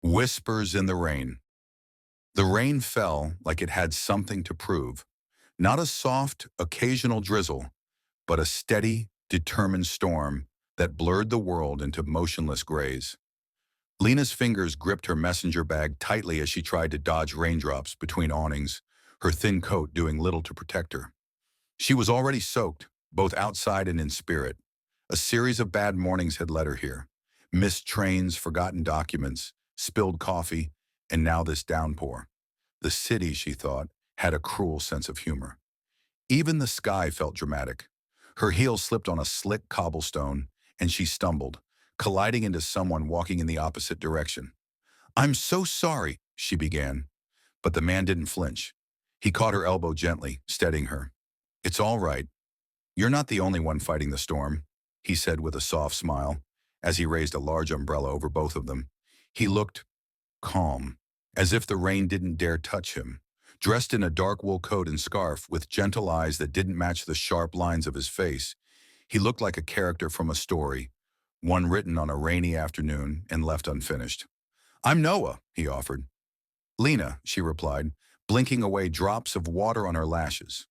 Whispers in the rain. The rain fell like it had something to prove. Not a soft, occasional drizzle, but a steady, determined storm that blurred the world into motionless grays. Lena's fingers gripped her messenger bag tightly as she tried to dodge raindrops between awnings, her thin coat doing little to protect her. She was already soaked, both outside and in spirit. A series of bad mornings had led her here. Missed trains, forgotten documents, spilled coffee, and now this downpour. The city, she thought, had a cruel sense of humor. Even the sky felt dramatic. Her heel slipped on a slick cobblestone, and she stumbled, colliding into someone walking in the opposite direction. "I'm so sorry," she began, but the man didn't flinch. He caught her elbow gently, steadying her. "It's all right. You're not the only one fighting the storm," he said with a soft smile, as he raised a large umbrella over both of them. He looked calm, as if the rain didn't dare touch him. Dressed in a dark wool coat and scarf with gentle eyes that didn't match the sharp lines of his face, he looked like a character from a story, one written on a rainy afternoon and left unfinished. "I'm Noah," he offered. "Lena," she replied, blinking away drops of water on her lashes.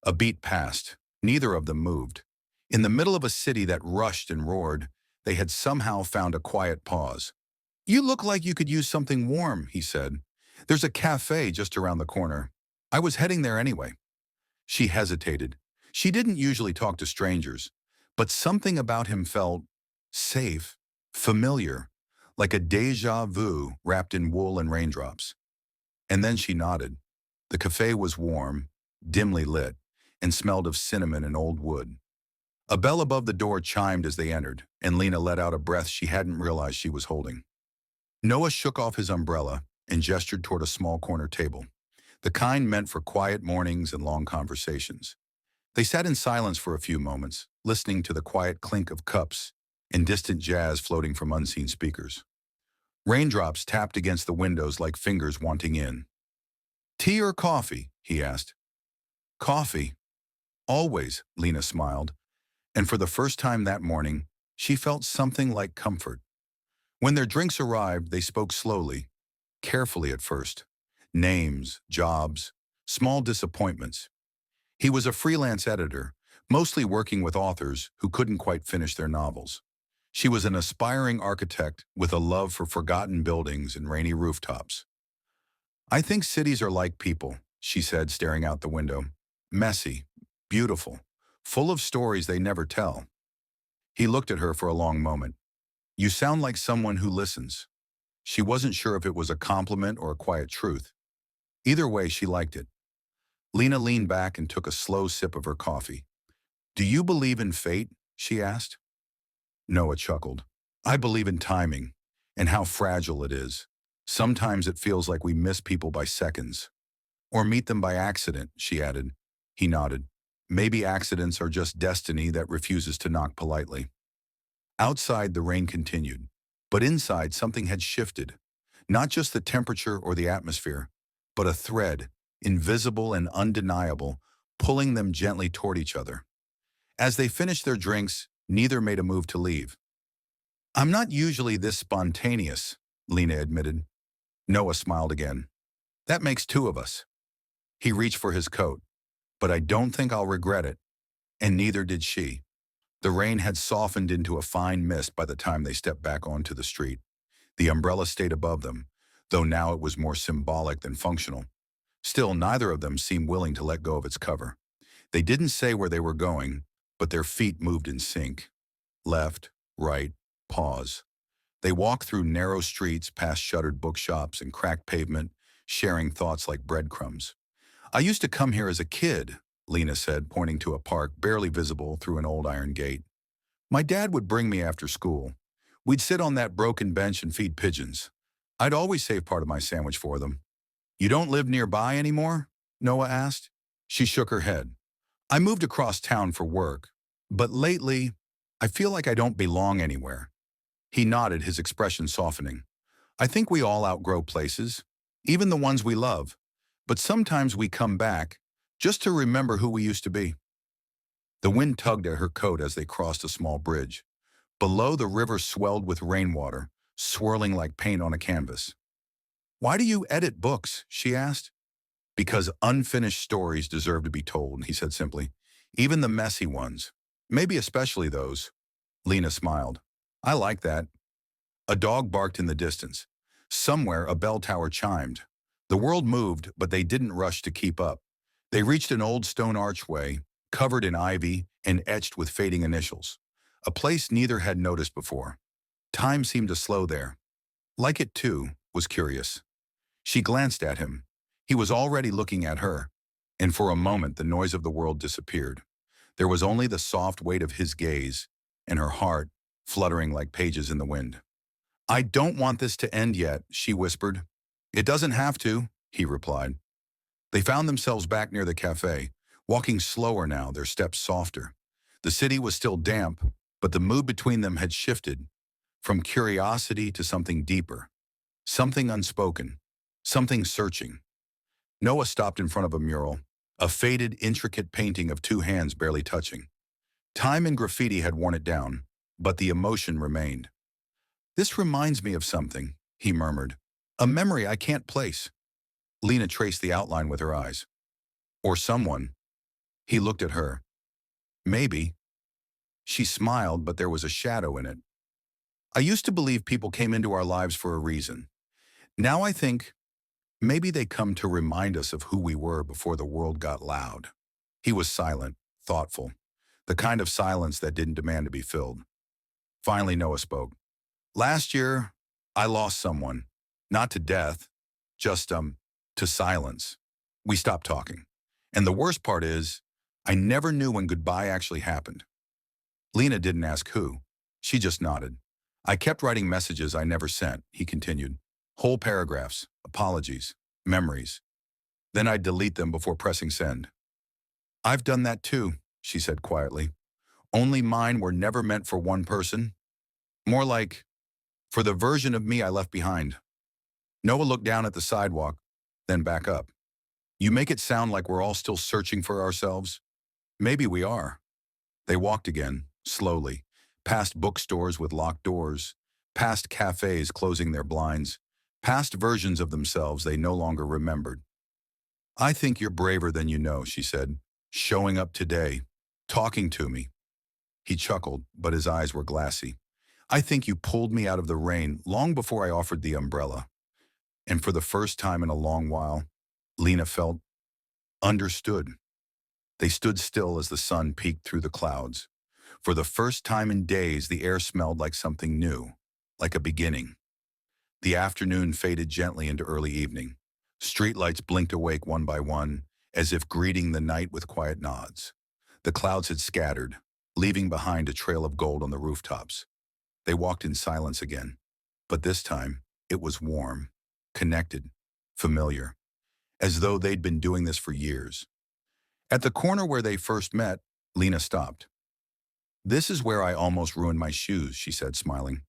A beat passed. Neither of them moved. In the middle of a city that rushed and roared, they had somehow found a quiet pause. "You look like you could use something warm," he said. "There's a cafe just around the corner. I was heading there anyway." She hesitated. She didn't usually talk to strangers, but something about him felt safe, familiar, like a déjà vu wrapped in wool and raindrops. And then she nodded. The cafe was warm, dimly lit, and smelled of cinnamon and old wood. A bell above the door chimed as they entered, and Lena let out a breath she hadn't realized she was holding. Noah shook off his umbrella and gestured toward a small corner table, the kind meant for quiet mornings and long conversations. They sat in silence for a few moments, listening to the quiet clink of cups and distant jazz floating from unseen speakers. Raindrops tapped against the windows like fingers wanting in. "Tea or coffee?" he asked. "Coffee. Always," Lena smiled, and for the first time that morning, she felt something like comfort. When their drinks arrived, they spoke slowly, carefully at first. Names, jobs, small disappointments. He was a freelance editor, mostly working with authors who couldn't quite finish their novels. She was an aspiring architect with a love for forgotten buildings and rainy rooftops. "I think cities are like people," she said, staring out the window. "Messy, beautiful, full of stories they never tell." He looked at her for a long moment. "You sound like someone who listens." She wasn't sure if it was a compliment or a quiet truth. Either way, she liked it. Lena leaned back and took a slow sip of her coffee. "Do you believe in fate?" she asked. Noah chuckled. "I believe in timing and how fragile it is. Sometimes it feels like we miss people by seconds. Or meet them by accident," she added. He nodded. "Maybe accidents are just destiny that refuses to knock politely." Outside, the rain continued, but inside something had shifted. Not just the temperature or the atmosphere, but a thread, invisible and undeniable, pulling them gently toward each other. As they finished their drinks, neither made a move to leave. "I'm not usually this spontaneous," Lena admitted. Noah smiled again. "That makes two of us." He reached for his coat. "But I don't think I'll regret it." And neither did she. The rain had softened into a fine mist by the time they stepped back onto the street. The umbrella stayed above them, though now it was more symbolic than functional. Still, neither of them seemed willing to let go of its cover. They didn't say where they were going, but their feet moved in sync. Left, right, pause. They walked through narrow streets, past shuttered bookshops and cracked pavement, sharing thoughts like breadcrumbs. "I used to come here as a kid," Lena said, pointing to a park barely visible through an old iron gate. "My dad would bring me after school. We'd sit on that broken bench and feed pigeons. I'd always save part of my sandwich for them." "You don't live nearby anymore?" Noah asked. She shook her head. "I moved across town for work, but lately, I feel like I don't belong anywhere." He nodded, his expression softening. "I think we all outgrow places, even the ones we love, but sometimes we come back just to remember who we used to be." The wind tugged at her coat as they crossed a small bridge. Below, the river swelled with rainwater, swirling like paint on a canvas. "Why do you edit books?" she asked. "Because unfinished stories deserve to be told," he said simply. "Even the messy ones. Maybe especially those." Lena smiled. "I like that." A dog barked in the distance. Somewhere, a bell tower chimed. The world moved, but they didn't rush to keep up. They reached an old stone archway, covered in ivy and etched with fading initials. A place neither had noticed before. Time seemed to slow there. Like it too, was curious. She glanced at him. He was already looking at her, and for a moment the noise of the world disappeared. There was only the soft weight of his gaze, and her heart fluttering like pages in the wind. "I don't want this to end yet," she whispered. "It doesn't have to," he replied. They found themselves back near the cafe, walking slower now, their steps softer. The city was still damp, but the mood between them had shifted from curiosity to something deeper, something unspoken, something searching. Noah stopped in front of a mural, a faded, intricate painting of two hands barely touching. Time and graffiti had worn it down, but the emotion remained. "This reminds me of something," he murmured. "A memory I can't place." Lena traced the outline with her eyes. "Or someone." He looked at her. "Maybe." She smiled, but there was a shadow in it. "I used to believe people came into our lives for a reason. Now I think maybe they come to remind us of who we were before the world got loud." He was silent, thoughtful, the kind of silence that didn't demand to be filled. Finally, Noah spoke. "Last year, I lost someone. Not to death, just, to silence. We stopped talking. And the worst part is, I never knew when goodbye actually happened." Lena didn't ask who. She just nodded. "I kept writing messages I never sent," he continued. "Whole paragraphs, apologies, memories. Then I'd delete them before pressing send." "I've done that too," she said quietly. "Only mine were never meant for one person. More like, for the version of me I left behind." Noah looked down at the sidewalk, then back up. "You make it sound like we're all still searching for ourselves. Maybe we are." They walked again, slowly, past bookstores with locked doors, past cafes closing their blinds, past versions of themselves they no longer remembered. "I think you're braver than you know," she said, "showing up today, talking to me." He chuckled, but his eyes were glassy. "I think you pulled me out of the rain long before I offered the umbrella." And for the first time in a long while, Lena felt understood. They stood still as the sun peeked through the clouds. For the first time in days, the air smelled like something new, like a beginning. The afternoon faded gently into early evening. Streetlights blinked awake one by one, as if greeting the night with quiet nods. The clouds had scattered, leaving behind a trail of gold on the rooftops. They walked in silence again, but this time it was warm, connected, familiar, as though they'd been doing this for years. At the corner where they first met, Lena stopped. "This is where I almost ruined my shoes," she said, smiling.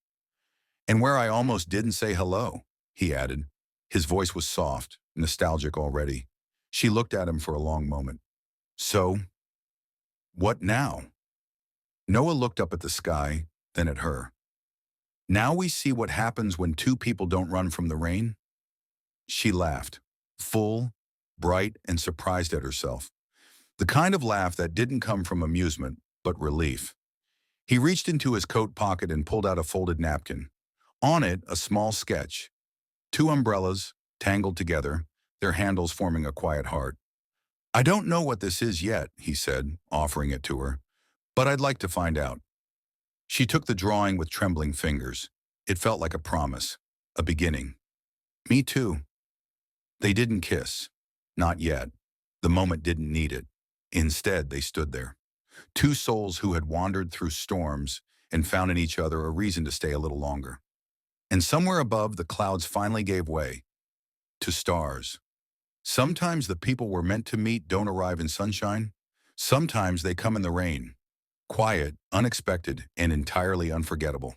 "And where I almost didn't say hello," he added. His voice was soft, nostalgic already. She looked at him for a long moment. "So, what now?" Noah looked up at the sky, then at her. "Now we see what happens when two people don't run from the rain?" She laughed, full, bright, and surprised at herself. The kind of laugh that didn't come from amusement, but relief. He reached into his coat pocket and pulled out a folded napkin. On it, a small sketch. Two umbrellas, tangled together, their handles forming a quiet heart. "I don't know what this is yet," he said, offering it to her, "but I'd like to find out." She took the drawing with trembling fingers. It felt like a promise, a beginning. "Me too." They didn't kiss. Not yet. The moment didn't need it. Instead, they stood there. Two souls who had wandered through storms and found in each other a reason to stay a little longer. And somewhere above, the clouds finally gave way to stars. Sometimes the people we're meant to meet don't arrive in sunshine. Sometimes they come in the rain. Quiet, unexpected, and entirely unforgettable.